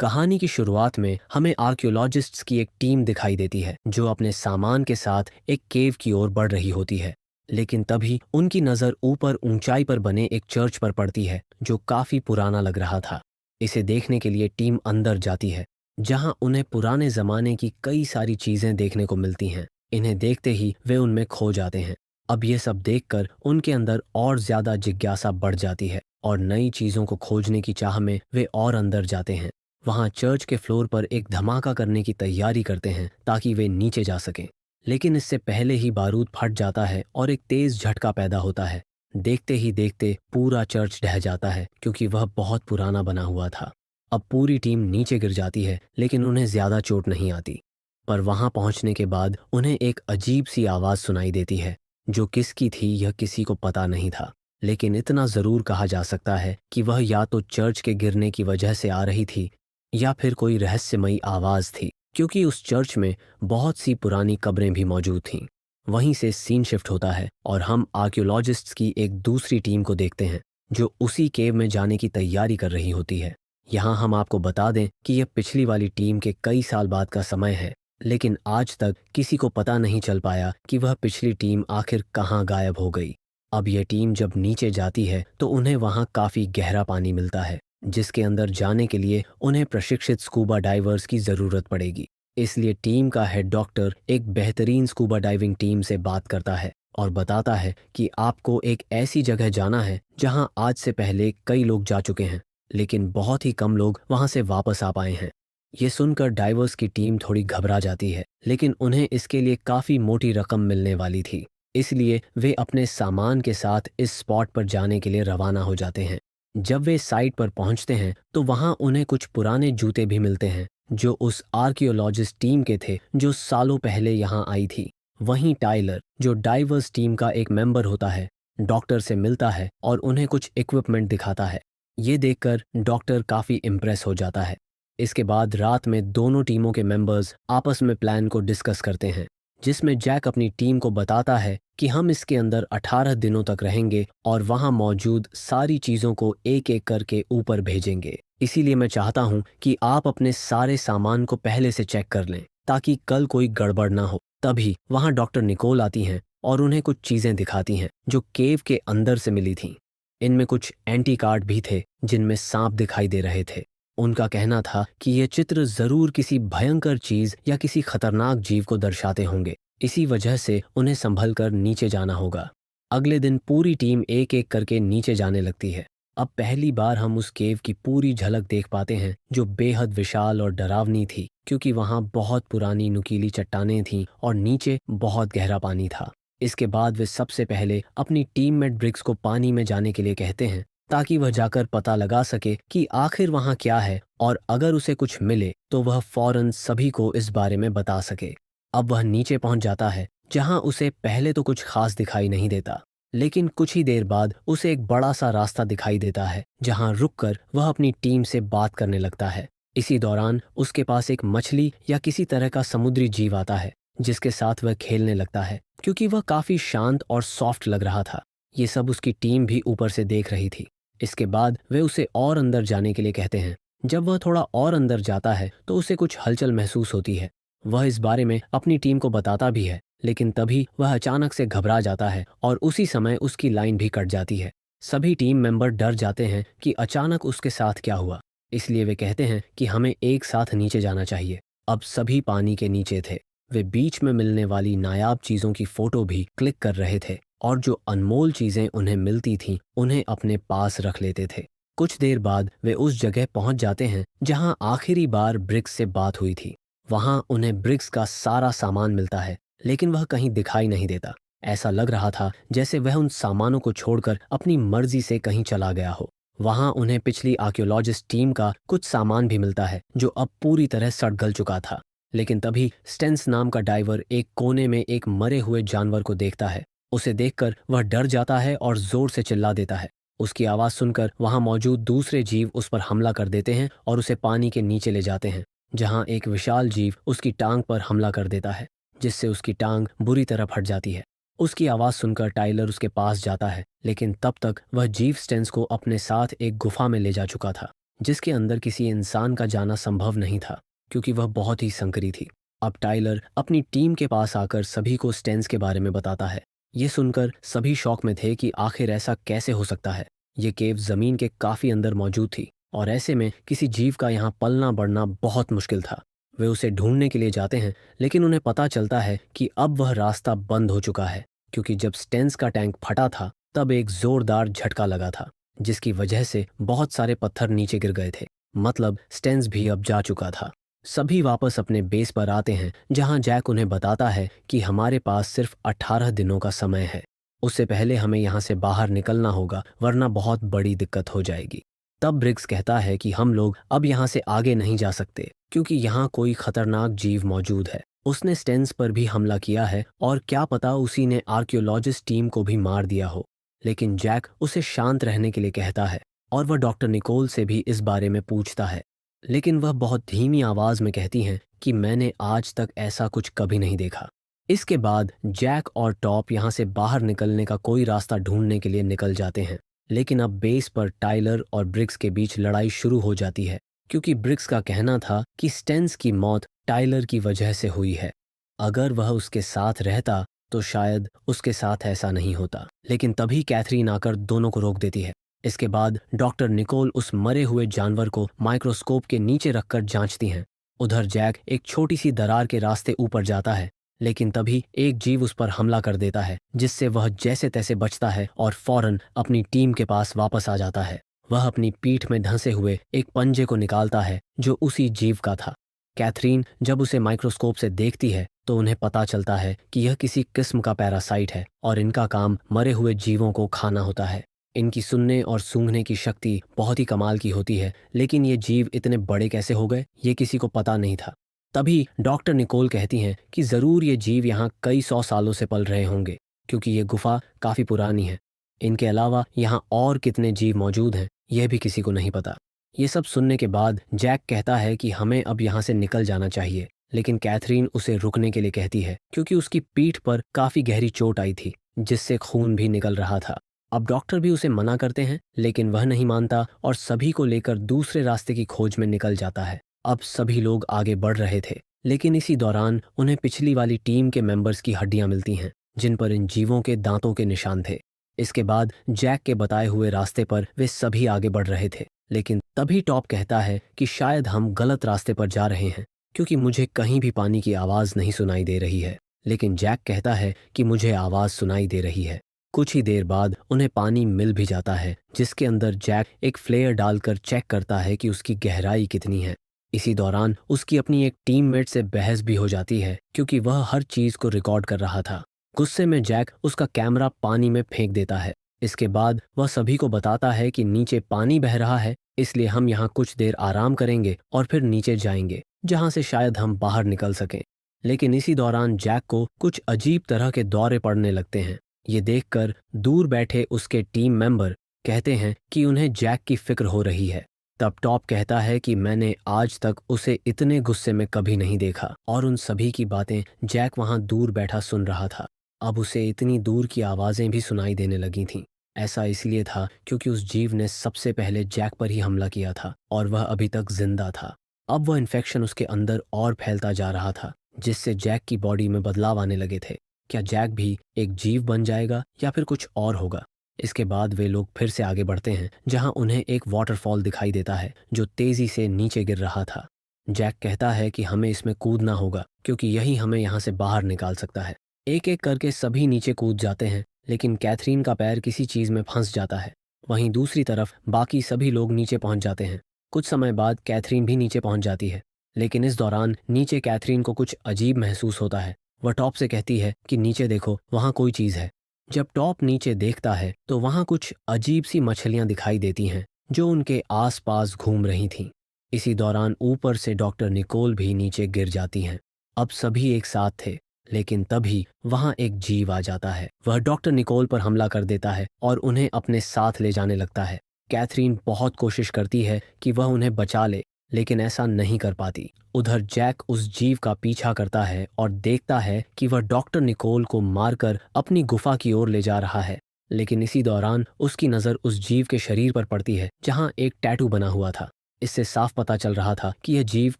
कहानी की शुरुआत में हमें आर्कियोलॉजिस्ट्स की एक टीम दिखाई देती है जो अपने सामान के साथ एक केव की ओर बढ़ रही होती है। लेकिन तभी उनकी नज़र ऊपर ऊंचाई पर बने एक चर्च पर पड़ती है जो काफ़ी पुराना लग रहा था। इसे देखने के लिए टीम अंदर जाती है जहां उन्हें पुराने ज़माने की कई सारी चीज़ें देखने को मिलती हैं। इन्हें देखते ही वे उनमें खो जाते हैं। अब ये सब देखकर उनके अंदर और ज़्यादा जिज्ञासा बढ़ जाती है और नई चीज़ों को खोजने की चाह में वे और अंदर जाते हैं। वहां चर्च के फ्लोर पर एक धमाका करने की तैयारी करते हैं ताकि वे नीचे जा सकें। लेकिन इससे पहले ही बारूद फट जाता है और एक तेज झटका पैदा होता है। देखते ही देखते पूरा चर्च ढह जाता है क्योंकि वह बहुत पुराना बना हुआ था। अब पूरी टीम नीचे गिर जाती है लेकिन उन्हें ज्यादा चोट नहीं आती। पर वहां पहुंचने के बाद उन्हें एक अजीब सी आवाज सुनाई देती है। जो किसकी थी यह किसी को पता नहीं था, लेकिन इतना जरूर कहा जा सकता है कि वह या तो चर्च के गिरने की वजह से आ रही थी या फिर कोई रहस्यमयी आवाज थी, क्योंकि उस चर्च में बहुत सी पुरानी कब्रें भी मौजूद थीं। वहीं से सीन शिफ्ट होता है और हम आर्कियोलॉजिस्ट्स की एक दूसरी टीम को देखते हैं जो उसी केव में जाने की तैयारी कर रही होती है। यहाँ हम आपको बता दें कि यह पिछली वाली टीम के कई साल बाद का समय है, लेकिन आज तक किसी को पता नहीं चल पाया कि वह पिछली टीम आखिर कहाँ गायब हो गई। अब यह टीम जब नीचे जाती है तो उन्हें वहाँ काफ़ी गहरा पानी मिलता है जिसके अंदर जाने के लिए उन्हें प्रशिक्षित स्कूबा डाइवर्स की ज़रूरत पड़ेगी। इसलिए टीम का हेड डॉक्टर एक बेहतरीन स्कूबा डाइविंग टीम से बात करता है और बताता है कि आपको एक ऐसी जगह जाना है जहां आज से पहले कई लोग जा चुके हैं, लेकिन बहुत ही कम लोग वहां से वापस आ पाए हैं। ये सुनकर डाइवर्स की टीम थोड़ी घबरा जाती है, लेकिन उन्हें इसके लिए काफ़ी मोटी रकम मिलने वाली थी। इसलिए वे अपने सामान के साथ इस स्पॉट पर जाने के लिए रवाना हो जाते हैं। जब वे साइट पर पहुंचते हैं तो वहां उन्हें कुछ पुराने जूते भी मिलते हैं जो उस आर्कियोलॉजिस्ट टीम के थे जो सालों पहले यहां आई थी। वहीं टाइलर, जो डाइवर्स टीम का एक मेंबर होता है, डॉक्टर से मिलता है और उन्हें कुछ इक्विपमेंट दिखाता है। ये देखकर डॉक्टर काफ़ी इम्प्रेस हो जाता है। इसके बाद रात में दोनों टीमों के मेंबर्स आपस में प्लान को डिस्कस करते हैं, जिसमें जैक अपनी टीम को बताता है कि हम इसके अंदर 18 दिनों तक रहेंगे और वहां मौजूद सारी चीज़ों को एक एक करके ऊपर भेजेंगे। इसीलिए मैं चाहता हूं कि आप अपने सारे सामान को पहले से चेक कर लें ताकि कल कोई गड़बड़ ना हो। तभी वहां डॉक्टर निकोल आती हैं और उन्हें कुछ चीज़ें दिखाती हैं जो केव के अंदर से मिली थीं। इनमें कुछ एंटी कार्ड भी थे जिनमें सांप दिखाई दे रहे थे। उनका कहना था कि ये चित्र जरूर किसी भयंकर चीज या किसी खतरनाक जीव को दर्शाते होंगे, इसी वजह से उन्हें संभल कर नीचे जाना होगा। अगले दिन पूरी टीम एक एक करके नीचे जाने लगती है। अब पहली बार हम उस केव की पूरी झलक देख पाते हैं जो बेहद विशाल और डरावनी थी, क्योंकि वहां बहुत पुरानी नुकीली चट्टानें थीं और नीचे बहुत गहरा पानी था। इसके बाद वे सबसे पहले अपनी टीममेट ब्रिक्स को पानी में जाने के लिए कहते हैं ताकि वह जाकर पता लगा सके कि आखिर वहां क्या है और अगर उसे कुछ मिले तो वह फौरन सभी को इस बारे में बता सके। अब वह नीचे पहुंच जाता है जहां उसे पहले तो कुछ खास दिखाई नहीं देता, लेकिन कुछ ही देर बाद उसे एक बड़ा सा रास्ता दिखाई देता है जहां रुककर वह अपनी टीम से बात करने लगता है। इसी दौरान उसके पास एक मछली या किसी तरह का समुद्री जीव आता है जिसके साथ वह खेलने लगता है, क्योंकि वह काफी शांत और सॉफ्ट लग रहा था। ये सब उसकी टीम भी ऊपर से देख रही थी। इसके बाद वे उसे और अंदर जाने के लिए कहते हैं। जब वह थोड़ा और अंदर जाता है तो उसे कुछ हलचल महसूस होती है। वह इस बारे में अपनी टीम को बताता भी है, लेकिन तभी वह अचानक से घबरा जाता है और उसी समय उसकी लाइन भी कट जाती है। सभी टीम मेंबर डर जाते हैं कि अचानक उसके साथ क्या हुआ, इसलिए वे कहते हैं कि हमें एक साथ नीचे जाना चाहिए। अब सभी पानी के नीचे थे। वे बीच में मिलने वाली नायाब चीज़ों की फोटो भी क्लिक कर रहे थे और जो अनमोल चीज़ें उन्हें मिलती थीं उन्हें अपने पास रख लेते थे। कुछ देर बाद वे उस जगह पहुंच जाते हैं जहां आखिरी बार ब्रिक्स से बात हुई थी। वहां उन्हें ब्रिक्स का सारा सामान मिलता है, लेकिन वह कहीं दिखाई नहीं देता। ऐसा लग रहा था जैसे वह उन सामानों को छोड़कर अपनी मर्जी से कहीं चला गया हो। वहां उन्हें पिछली आर्कियोलॉजिस्ट टीम का कुछ सामान भी मिलता है जो अब पूरी तरह सड़ गल चुका था। लेकिन तभी स्टेंस नाम का डाइवर एक कोने में एक मरे हुए जानवर को देखता है। उसे देखकर वह डर जाता है और जोर से चिल्ला देता है। उसकी आवाज़ सुनकर वहां मौजूद दूसरे जीव उस पर हमला कर देते हैं और उसे पानी के नीचे ले जाते हैं, जहां एक विशाल जीव उसकी टांग पर हमला कर देता है, जिससे उसकी टांग बुरी तरह फट जाती है। उसकी आवाज़ सुनकर टाइलर उसके पास जाता है, लेकिन तब तक वह जीव स्टेंस को अपने साथ एक गुफा में ले जा चुका था। जिसके अंदर किसी इंसान का जाना संभव नहीं था, क्योंकि वह बहुत ही संकरी थी। अब टाइलर अपनी टीम के पास आकर सभी को स्टेंस के बारे में बताता है। ये सुनकर सभी शॉक में थे कि आखिर ऐसा कैसे हो सकता है। ये केव ज़मीन के काफ़ी अंदर मौजूद थी और ऐसे में किसी जीव का यहाँ पलना बढ़ना बहुत मुश्किल था। वे उसे ढूंढने के लिए जाते हैं, लेकिन उन्हें पता चलता है कि अब वह रास्ता बंद हो चुका है, क्योंकि जब स्टेंस का टैंक फटा था तब एक ज़ोरदार झटका लगा था, जिसकी वजह से बहुत सारे पत्थर नीचे गिर गए थे। मतलब स्टेंस भी अब जा चुका था। सभी वापस अपने बेस पर आते हैं, जहां जैक उन्हें बताता है कि हमारे पास सिर्फ 18 दिनों का समय है। उससे पहले हमें यहाँ से बाहर निकलना होगा, वरना बहुत बड़ी दिक्कत हो जाएगी। तब ब्रिग्स कहता है कि हम लोग अब यहाँ से आगे नहीं जा सकते, क्योंकि यहाँ कोई खतरनाक जीव मौजूद है। उसने स्टेंस पर भी हमला किया है और क्या पता उसी ने आर्कियोलॉजिस्ट टीम को भी मार दिया हो। लेकिन जैक उसे शांत रहने के लिए कहता है और वह डॉक्टर निकोल से भी इस बारे में पूछता है, लेकिन वह बहुत धीमी आवाज में कहती हैं कि मैंने आज तक ऐसा कुछ कभी नहीं देखा। इसके बाद जैक और टॉप यहाँ से बाहर निकलने का कोई रास्ता ढूंढने के लिए निकल जाते हैं, लेकिन अब बेस पर टाइलर और ब्रिग्स के बीच लड़ाई शुरू हो जाती है, क्योंकि ब्रिग्स का कहना था कि स्टेंस की मौत टाइलर की वजह से हुई है। अगर वह उसके साथ रहता तो शायद उसके साथ ऐसा नहीं होता। लेकिन तभी कैथरीन आकर दोनों को रोक देती है। इसके बाद डॉक्टर निकोल उस मरे हुए जानवर को माइक्रोस्कोप के नीचे रखकर जांचती हैं। उधर जैक एक छोटी सी दरार के रास्ते ऊपर जाता है, लेकिन तभी एक जीव उस पर हमला कर देता है, जिससे वह जैसे तैसे बचता है और फौरन अपनी टीम के पास वापस आ जाता है। वह अपनी पीठ में धंसे हुए एक पंजे को निकालता है जो उसी जीव का था। कैथरीन जब उसे माइक्रोस्कोप से देखती है तो उन्हें पता चलता है कि यह किसी किस्म का पैरासाइट है और इनका काम मरे हुए जीवों को खाना होता है। इनकी सुनने और सूंघने की शक्ति बहुत ही कमाल की होती है, लेकिन ये जीव इतने बड़े कैसे हो गए ये किसी को पता नहीं था। तभी डॉक्टर निकोल कहती हैं कि ज़रूर ये जीव यहाँ कई 100 सालों से पल रहे होंगे, क्योंकि ये गुफा काफ़ी पुरानी है। इनके अलावा यहाँ और कितने जीव मौजूद हैं यह भी किसी को नहीं पता। ये सब सुनने के बाद जैक कहता है कि हमें अब यहाँ से निकल जाना चाहिए, लेकिन कैथरीन उसे रुकने के लिए कहती है, क्योंकि उसकी पीठ पर काफ़ी गहरी चोट आई थी, जिससे खून भी निकल रहा था। अब डॉक्टर भी उसे मना करते हैं, लेकिन वह नहीं मानता और सभी को लेकर दूसरे रास्ते की खोज में निकल जाता है। अब सभी लोग आगे बढ़ रहे थे, लेकिन इसी दौरान उन्हें पिछली वाली टीम के मेंबर्स की हड्डियां मिलती हैं, जिन पर इन जीवों के दांतों के निशान थे। इसके बाद जैक के बताए हुए रास्ते पर वे सभी आगे बढ़ रहे थे, लेकिन तभी टॉप कहता है कि शायद हम गलत रास्ते पर जा रहे हैं, क्योंकि मुझे कहीं भी पानी की आवाज़ नहीं सुनाई दे रही है। लेकिन जैक कहता है कि मुझे आवाज़ सुनाई दे रही है। कुछ ही देर बाद उन्हें पानी मिल भी जाता है, जिसके अंदर जैक एक फ्लेयर डालकर चेक करता है कि उसकी गहराई कितनी है। इसी दौरान उसकी अपनी एक टीममेट से बहस भी हो जाती है, क्योंकि वह हर चीज़ को रिकॉर्ड कर रहा था। गुस्से में जैक उसका कैमरा पानी में फेंक देता है। इसके बाद वह सभी को बताता है कि नीचे पानी बह रहा है, इसलिए हम यहाँ कुछ देर आराम करेंगे और फिर नीचे जाएंगे, जहाँ से शायद हम बाहर निकल सकें। लेकिन इसी दौरान जैक को कुछ अजीब तरह के दौरे पड़ने लगते हैं। ये देखकर दूर बैठे उसके टीम मेंबर कहते हैं कि उन्हें जैक की फिक्र हो रही है। तब टॉप कहता है कि मैंने आज तक उसे इतने गुस्से में कभी नहीं देखा, और उन सभी की बातें जैक वहां दूर बैठा सुन रहा था। अब उसे इतनी दूर की आवाज़ें भी सुनाई देने लगी थीं। ऐसा इसलिए था क्योंकि उस जीव ने सबसे पहले जैक पर ही हमला किया था और वह अभी तक जिंदा था। अब वह इन्फेक्शन उसके अंदर और फैलता जा रहा था, जिससे जैक की बॉडी में बदलाव आने लगे थे। क्या जैक भी एक जीव बन जाएगा या फिर कुछ और होगा? इसके बाद वे लोग फिर से आगे बढ़ते हैं, जहां उन्हें एक वाटरफॉल दिखाई देता है जो तेजी से नीचे गिर रहा था। जैक कहता है कि हमें इसमें कूदना होगा, क्योंकि यही हमें यहाँ से बाहर निकाल सकता है। एक एक करके सभी नीचे कूद जाते हैं, लेकिन कैथरीन का पैर किसी चीज़ में फंस जाता है। वहीं दूसरी तरफ बाकी सभी लोग नीचे पहुंच जाते हैं। कुछ समय बाद कैथरीन भी नीचे पहुंच जाती है, लेकिन इस दौरान नीचे कैथरीन को कुछ अजीब महसूस होता है। वह टॉप से कहती है कि नीचे देखो, वहाँ कोई चीज़ है। जब टॉप नीचे देखता है तो वहाँ कुछ अजीब सी मछलियाँ दिखाई देती हैं जो उनके आसपास घूम रही थीं। इसी दौरान ऊपर से डॉक्टर निकोल भी नीचे गिर जाती हैं। अब सभी एक साथ थे, लेकिन तभी वहाँ एक जीव आ जाता है। वह डॉक्टर निकोल पर हमला कर देता है और उन्हें अपने साथ ले जाने लगता है। कैथरीन बहुत कोशिश करती है कि वह उन्हें बचा ले, लेकिन ऐसा नहीं कर पाती। उधर जैक उस जीव का पीछा करता है और देखता है कि वह डॉक्टर निकोल को मारकर अपनी गुफा की ओर ले जा रहा है। लेकिन इसी दौरान उसकी नज़र उस जीव के शरीर पर पड़ती है, जहां एक टैटू बना हुआ था। इससे साफ पता चल रहा था कि यह जीव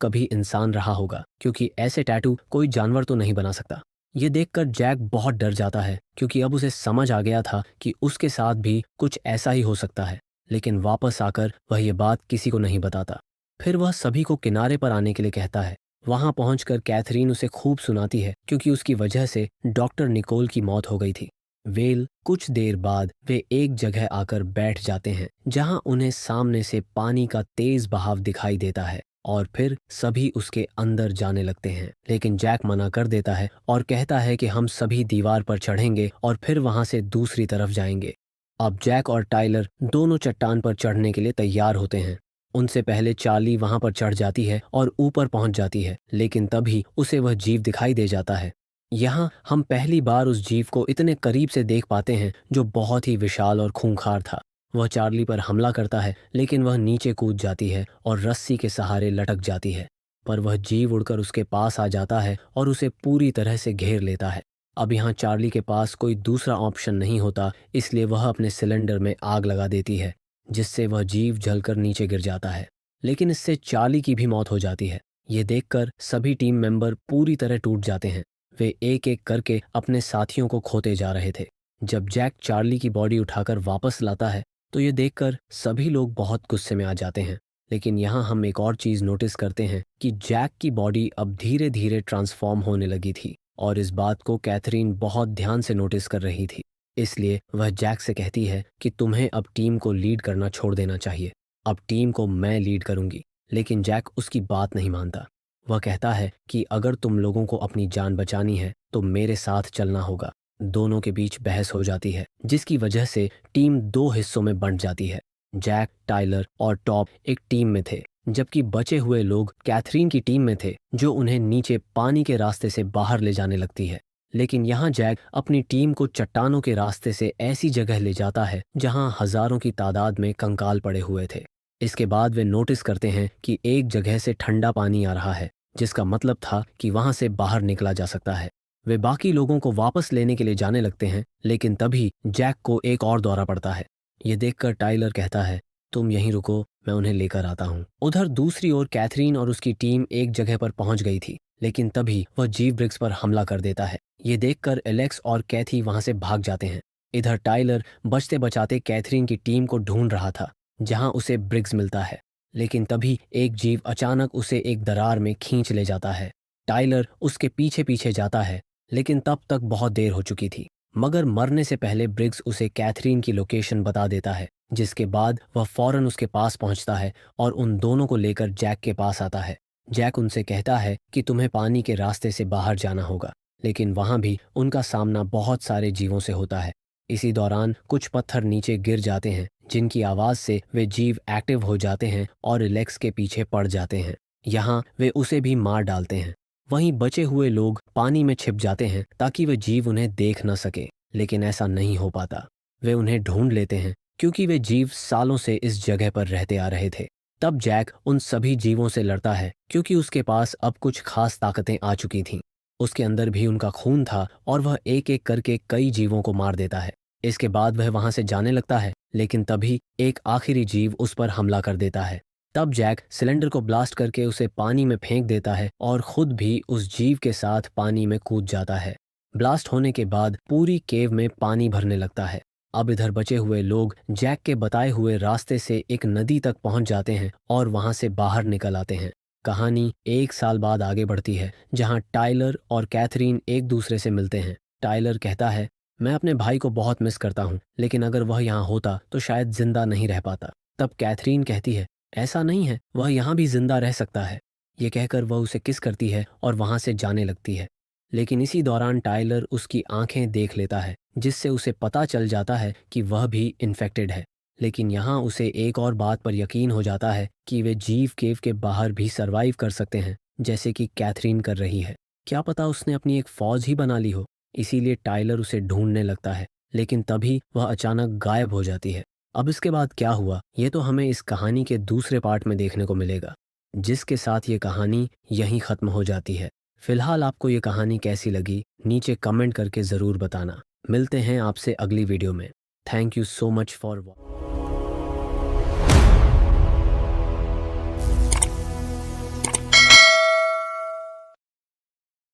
कभी इंसान रहा होगा, क्योंकि ऐसे टैटू कोई जानवर तो नहीं बना सकता। ये देखकर जैक बहुत डर जाता है, क्योंकि अब उसे समझ आ गया था कि उसके साथ भी कुछ ऐसा ही हो सकता है। लेकिन वापस आकर वह ये बात किसी को नहीं बताता। फिर वह सभी को किनारे पर आने के लिए कहता है। वहां पहुंचकर कैथरीन उसे खूब सुनाती है, क्योंकि उसकी वजह से डॉक्टर निकोल की मौत हो गई थी। वेल कुछ देर बाद वे एक जगह आकर बैठ जाते हैं, जहां उन्हें सामने से पानी का तेज बहाव दिखाई देता है और फिर सभी उसके अंदर जाने लगते हैं। लेकिन जैक मना कर देता है और कहता है कि हम सभी दीवार पर चढ़ेंगे और फिर वहां से दूसरी तरफ जाएंगे। अब जैक और टाइलर दोनों चट्टान पर चढ़ने के लिए तैयार होते हैं। उनसे पहले चार्ली वहां पर चढ़ जाती है और ऊपर पहुंच जाती है, लेकिन तभी उसे वह जीव दिखाई दे जाता है। यहाँ हम पहली बार उस जीव को इतने करीब से देख पाते हैं, जो बहुत ही विशाल और खूंखार था। वह चार्ली पर हमला करता है, लेकिन वह नीचे कूद जाती है और रस्सी के सहारे लटक जाती है। पर वह जीव उड़कर उसके पास आ जाता है और उसे पूरी तरह से घेर लेता है। अब यहाँ चार्ली के पास कोई दूसरा ऑप्शन नहीं होता, इसलिए वह अपने सिलेंडर में आग लगा देती है, जिससे वह जीव जलकर नीचे गिर जाता है। लेकिन इससे चार्ली की भी मौत हो जाती है। ये देखकर सभी टीम मेंबर पूरी तरह टूट जाते हैं। वे एक एक करके अपने साथियों को खोते जा रहे थे। जब जैक चार्ली की बॉडी उठाकर वापस लाता है, तो ये देखकर सभी लोग बहुत गुस्से में आ जाते हैं। लेकिन यहाँ हम एक और चीज़ नोटिस करते हैं कि जैक की बॉडी अब धीरे धीरे ट्रांसफॉर्म होने लगी थी, और इस बात को कैथरीन बहुत ध्यान से नोटिस कर रही थी। इसलिए वह जैक से कहती है कि तुम्हें अब टीम को लीड करना छोड़ देना चाहिए। अब टीम को मैं लीड करूंगी। लेकिन जैक उसकी बात नहीं मानता। वह कहता है कि अगर तुम लोगों को अपनी जान बचानी है तो मेरे साथ चलना होगा। दोनों के बीच बहस हो जाती है, जिसकी वजह से टीम दो हिस्सों में बंट जाती है। जैक, टाइलर और टॉप एक टीम में थे, जबकि बचे हुए लोग कैथरीन की टीम में थे, जो उन्हें नीचे पानी के रास्ते से बाहर ले जाने लगती है। लेकिन यहाँ जैक अपनी टीम को चट्टानों के रास्ते से ऐसी जगह ले जाता है जहाँ हजारों की तादाद में कंकाल पड़े हुए थे। इसके बाद वे नोटिस करते हैं कि एक जगह से ठंडा पानी आ रहा है, जिसका मतलब था कि वहां से बाहर निकला जा सकता है। वे बाकी लोगों को वापस लेने के लिए जाने लगते हैं, लेकिन तभी जैक को एक और दौरा पड़ता है। ये देखकर टाइलर कहता है, तुम यहीं रुको, मैं उन्हें लेकर आता हूँ। उधर दूसरी ओर कैथरीन और उसकी टीम एक जगह पर पहुंच गई थी, लेकिन तभी वह जीव ब्रिग्स पर हमला कर देता है। ये देखकर एलेक्स और कैथी वहां से भाग जाते हैं। इधर टाइलर बचते बचाते कैथरीन की टीम को ढूंढ रहा था, जहां उसे ब्रिग्स मिलता है। लेकिन तभी एक जीव अचानक उसे एक दरार में खींच ले जाता है। टाइलर उसके पीछे पीछे जाता है, लेकिन तब तक बहुत देर हो चुकी थी। मगर मरने से पहले ब्रिग्स उसे कैथरीन की लोकेशन बता देता है, जिसके बाद वह फौरन उसके पास पहुंचता है और उन दोनों को लेकर जैक के पास आता है। जैक उनसे कहता है कि तुम्हें पानी के रास्ते से बाहर जाना होगा, लेकिन वहां भी उनका सामना बहुत सारे जीवों से होता है। इसी दौरान कुछ पत्थर नीचे गिर जाते हैं, जिनकी आवाज से वे जीव एक्टिव हो जाते हैं और एलेक्स के पीछे पड़ जाते हैं। यहाँ वे उसे भी मार डालते हैं। वहीं बचे हुए लोग पानी में छिप जाते हैं ताकि वे जीव उन्हें देख न सके, लेकिन ऐसा नहीं हो पाता। वे उन्हें ढूंढ लेते हैं, क्योंकि वे जीव सालों से इस जगह पर रहते आ रहे थे। तब जैक उन सभी जीवों से लड़ता है, क्योंकि उसके पास अब कुछ खास ताकतें आ चुकी थीं। उसके अंदर भी उनका खून था और वह एक एक करके कई जीवों को मार देता है। इसके बाद वह वहां से जाने लगता है, लेकिन तभी एक आखिरी जीव उस पर हमला कर देता है। तब जैक सिलेंडर को ब्लास्ट करके उसे पानी में फेंक देता है और खुद भी उस जीव के साथ पानी में कूद जाता है। ब्लास्ट होने के बाद पूरी केव में पानी भरने लगता है। अब इधर बचे हुए लोग जैक के बताए हुए रास्ते से एक नदी तक पहुंच जाते हैं और वहां से बाहर निकल आते हैं। कहानी एक साल बाद आगे बढ़ती है, जहां टाइलर और कैथरीन एक दूसरे से मिलते हैं। टाइलर कहता है, मैं अपने भाई को बहुत मिस करता हूँ, लेकिन अगर वह यहाँ होता तो शायद जिंदा नहीं रह पाता। तब कैथरीन कहती है, ऐसा नहीं है, वह यहाँ भी जिंदा रह सकता है। ये कहकर वह उसे किस करती है और वहां से जाने लगती है। लेकिन इसी दौरान टाइलर उसकी आंखें देख लेता है, जिससे उसे पता चल जाता है कि वह भी इन्फेक्टेड है। लेकिन यहाँ उसे एक और बात पर यकीन हो जाता है कि वे जीव केव के बाहर भी सरवाइव कर सकते हैं, जैसे कि कैथरीन कर रही है। क्या पता उसने अपनी एक फौज ही बना ली हो। इसीलिए टाइलर उसे ढूंढने लगता है, लेकिन तभी वह अचानक गायब हो जाती है। अब इसके बाद क्या हुआ, ये तो हमें इस कहानी के दूसरे पार्ट में देखने को मिलेगा, जिसके साथ ये कहानी यहीं ख़त्म हो जाती है। फिलहाल आपको ये कहानी कैसी लगी, नीचे कमेंट करके ज़रूर बताना। मिलते हैं आपसे अगली वीडियो में। Thank you so much for watching.